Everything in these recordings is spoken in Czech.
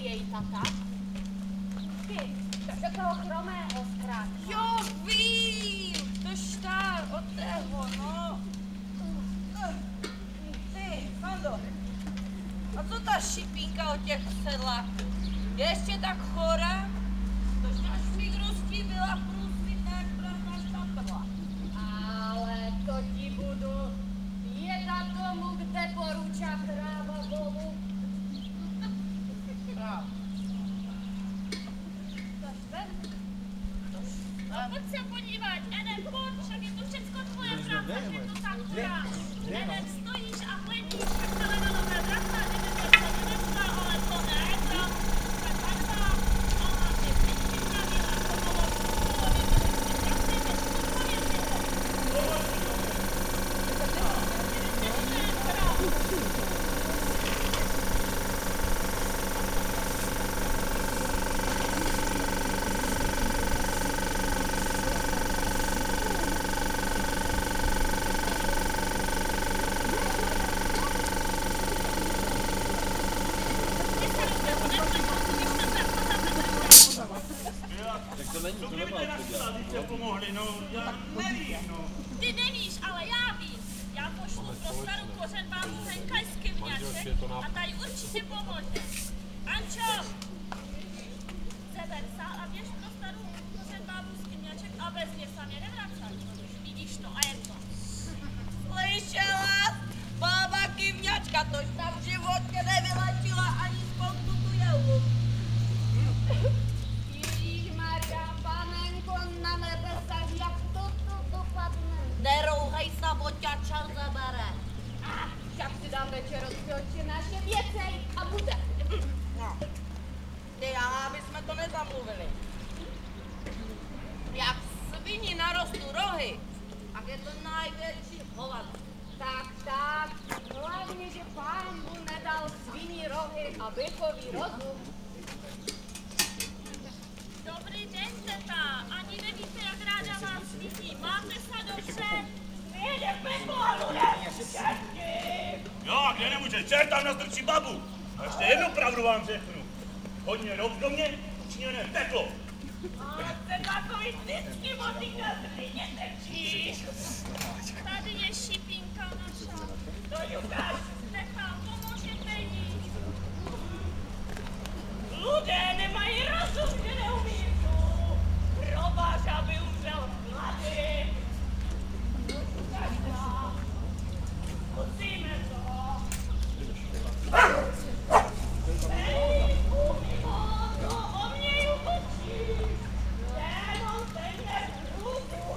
její tata? Ty, do toho chromého zkrátka. Jo, vím, to štár od tého, no. Ty, Fando, a co ta šipínka od těch sedláků? Je ještě tak chora? Tož náš migrostí byla průsvitná, jak pravda štaprla. Ale to ti budu jedna tomu, kde poruča práva Bohu. Práv. No pojď se podívat, Eden, pojď, však je to všecko tvoje práce, je to tak chudá. Eden, stojíš a hledíš, jak ta Ledanová drahna, kdyby to nenesla, ale to ne, tam ta barva, ona mě vždycky pravila, to bylo polově, Ty nevíš, ale já vím. Já pošlu pro starou kořenbábu ten kajský vňaček a tady určitě pomůže. Ančo! Seber sál a běž pro starou kořenbábu skymňaček a bez mě sam je nevracaj. Vidíš to a je to. Slyšela? Bába kivňačka, tož tam v životě nevylečila ani spoustu tu jelu. Ježíšmarja, panenko na nebesách, jak to dopadne? Nerouhej se, bo ťa čas zabere. Tak si dám večer rozpělči naše věcej a bude. No. Ty, ale aby jsme to nezamluvili. Jak svini narostou rohy, tak je to největší hovado. Tak, hlavně, že pán mu nedal sviní rohy a bykový rozum. Dobrý den, teta. Ani nevíte, jak ráda vás vidí. Máte se dobře? Nejde peklo a bude Jo, kde nemůže, čert tam nastrčí babu. A ještě jednu pravdu vám řeknu. Hodně rov do mě, učiněné peklo. Ale jste takový vždycky motík na zřejmě trčíš. Tady je šipínka naša. To ji ukáž. Teta, pomůžete jí. Lidé nemají rozum, že neumí tu. Robář, aby umřel mladý. Musíme to. Hej, umího, to o mě jutočí. Démon se mě učí.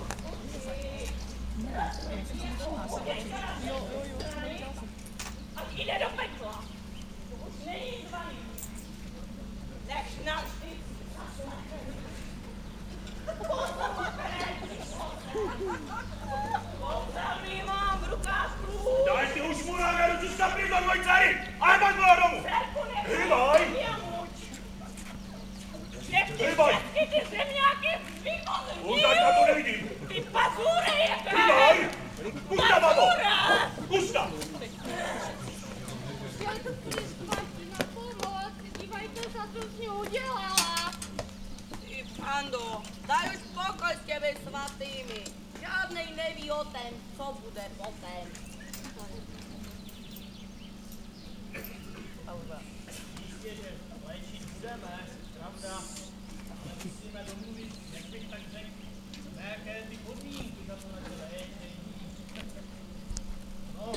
Ať jde do pekla. To už není zvaný. Nech navždy Pozavný mám v rukách krův. Daj si už mu na ruku skapit do mojí dcery, ale pojď byla domů. Hybaj. Hybaj. Ty zemňáky vykozrní. Už tady na to nevidím. Ty pazůry je Hybaj. Pusta, babo. Pusta. Já to přizvaží na pomoc, dívajte se, co s ní udělala. Ty, Fando, daj už pokoj s těmi svatými. Žádnej neví o tom, co bude potem. Jistě, že léčit budeme, pravda, ale musíme domluvit, jak bych tak řekl, na jaké ty podmínky za to naše léčení. No,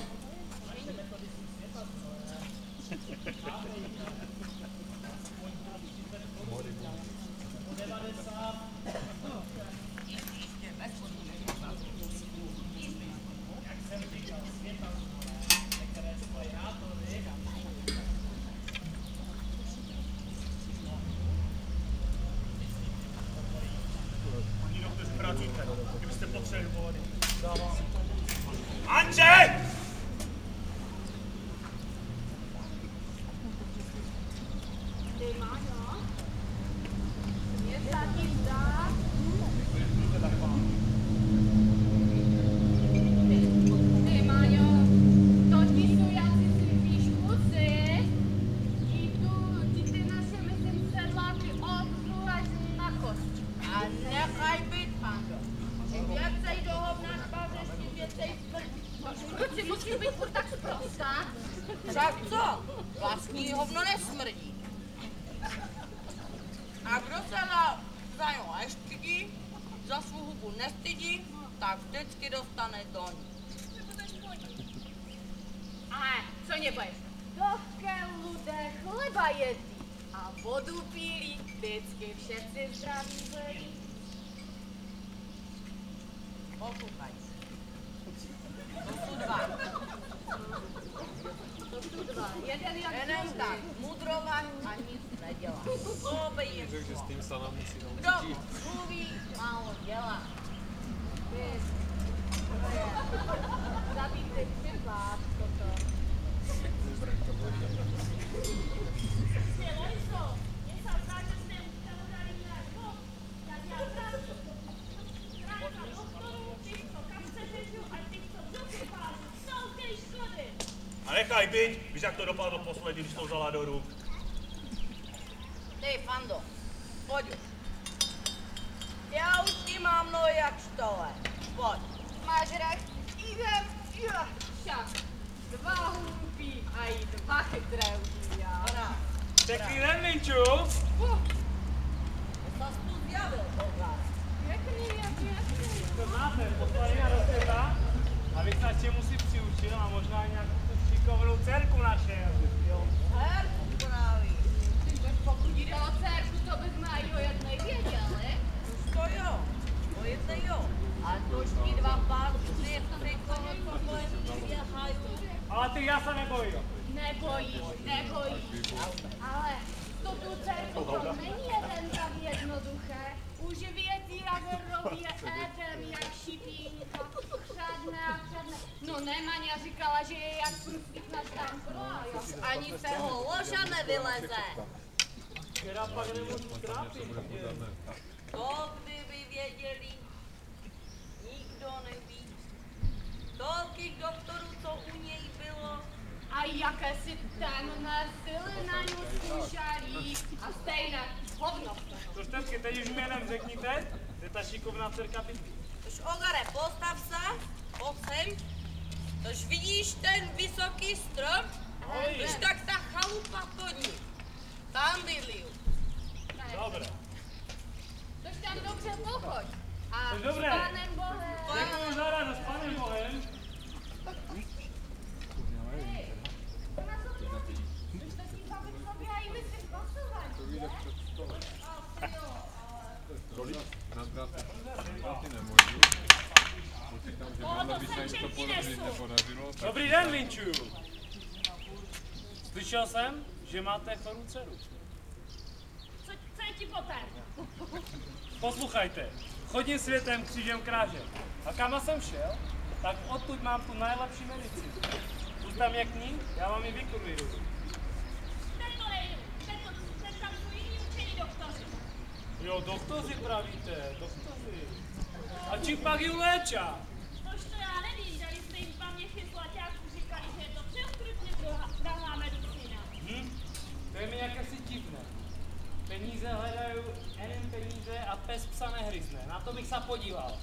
naše metody jsou světadlné. Aspoň pro 30 po 90. Jak jsem říkal, světadlné, některé spojátory. Paní doktoři, pracujte, kdybyste potřebovali. Dávám. Anče! Ty, Máňo, mě se ti zdá, ty, Máňo, to ti jsou jací si píškuci, ti ty naše nestydí, tak vždycky dostane doň. Ale co nebudeš? Do kelude chleba jedí a vodu pílí, vždycky všetci zdraví byli. Poslouchaj. To jsou dva. Jeden jak Jeden tak mudrovat a nic nedělá. To by jim Řekl, že s tím sama musí kdo naučit. mluví, málo dělá. zabítý připát toto. A nechaj být, víš, jak to dopadlo poslední, když to vzala do ruk. Ty, Fando, pojď už. Já už ti mám nohy jak štole. Pojď. Máš rach, jdem, jo, však. Dva hloupí a i dva chytré udělá. Ona. Pěkný den, Vinču. Zas tu zjavil, Bogar. Pěkný je pěkný. To máte, poslali na do světa a vy se čemu si přiučil a možná nějakou tu šikovnou dcerku našel. Jo. Herku právě. Pokud jde o dcerku, to bych má i o jednej věděl, ne? Už to jo. O jedné jo. A to už ti dva pásy, ty koho to běhají. Ale ty já se nebojím. Nebojíš. Ale to tu dcerku to není jeden tak jednoduché. Už vědí, jak robí Edem, jak šipínka. Chřadne. No Nemaňa říkala, že je jak prustík na štampru. Ani se ho loža nevyleze. Včera pak nemůžu trápit. To kdyby věděli, nikdo neví. Tolkých doktorů, co u něj bylo. A jaké si temné sily na ňu zkoušali. A stejné hovno. Tož tetky, teď už jménem řekněte, že ta šikovná dcerka bydlí. Tož Ogare, postav se, pojď sem. Tož vidíš ten vysoký strom? Tož tak ta chalupa pod ním. Tam bydlí. Dobré. Tož tam dobře pochoď. A Tož s dobré. Pánem Bohem. Děkuju za radost, Pánem Bohem. To nás odmluví. Tož to si bavit sobě a i myslím pasovat, že? Ty nemůžu. Počítám, že tohle by se jim to podařit nepodařilo. Dobrý den, Vinču. Slyšel jsem, že máte chorou dceru. Co je ti poté? Poslouchajte, chodím světem křížem krážem. A kam jsem šel, tak odtud mám tu nejlepší medicínu. Buďte měkní, já vám ji vykurvíru. Ten tam jsou jiní učení doktoři. Jo, doktoři pravíte, doktoři. A čím pak ji léčá? Tož to já nevím, dali jsme jim paměti zlaťáků říkali, že je to přeukrutně drahá medicína. To je mi jakési divné. Peníze hledají jenom peníze a pes psa nehryzne. Na to bych se podíval.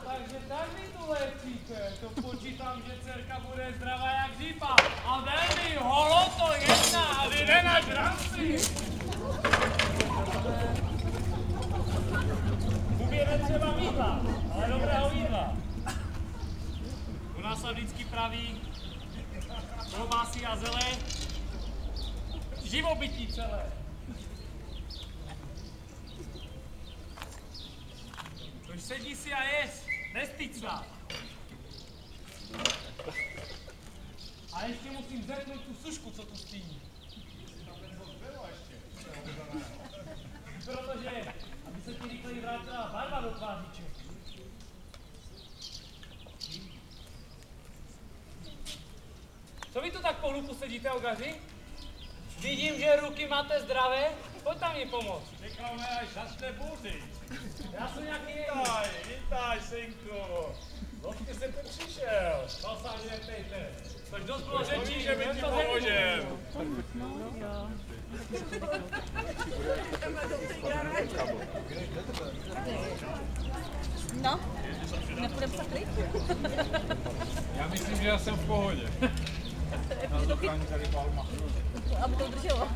Takže tak vy tu léčíte. To počítám, že dcerka bude zdravá jak řípa. A velmi holoto jedna a vyjde na žranci. Uběde třeba jídla, ale dobrého jídla. U nás se vždycky praví klobásy a zelé, živobytí celé. Tož sedí si a ješ, nestyď se. A ještě musím zepnout tu sušku, co tu stíní. Protože, aby se ti rychleji vrátila barva do tvářiče. Co vy tu tak po hluku sedíte, Ogaři? Vidím, že ruky máte zdravé, pojď tam mi pomoct. Čekáme, až začne bouřit. Já jsem nějaký Vítaj, synku. Lovky se tu přišel. To se ani nepejte. Tož dost bylo řečí, že my ti pomožem. No, nepůjdeme se kryt? Já myslím, že já jsem v pohodě. Na zůstání tady palma. Aby to drželo.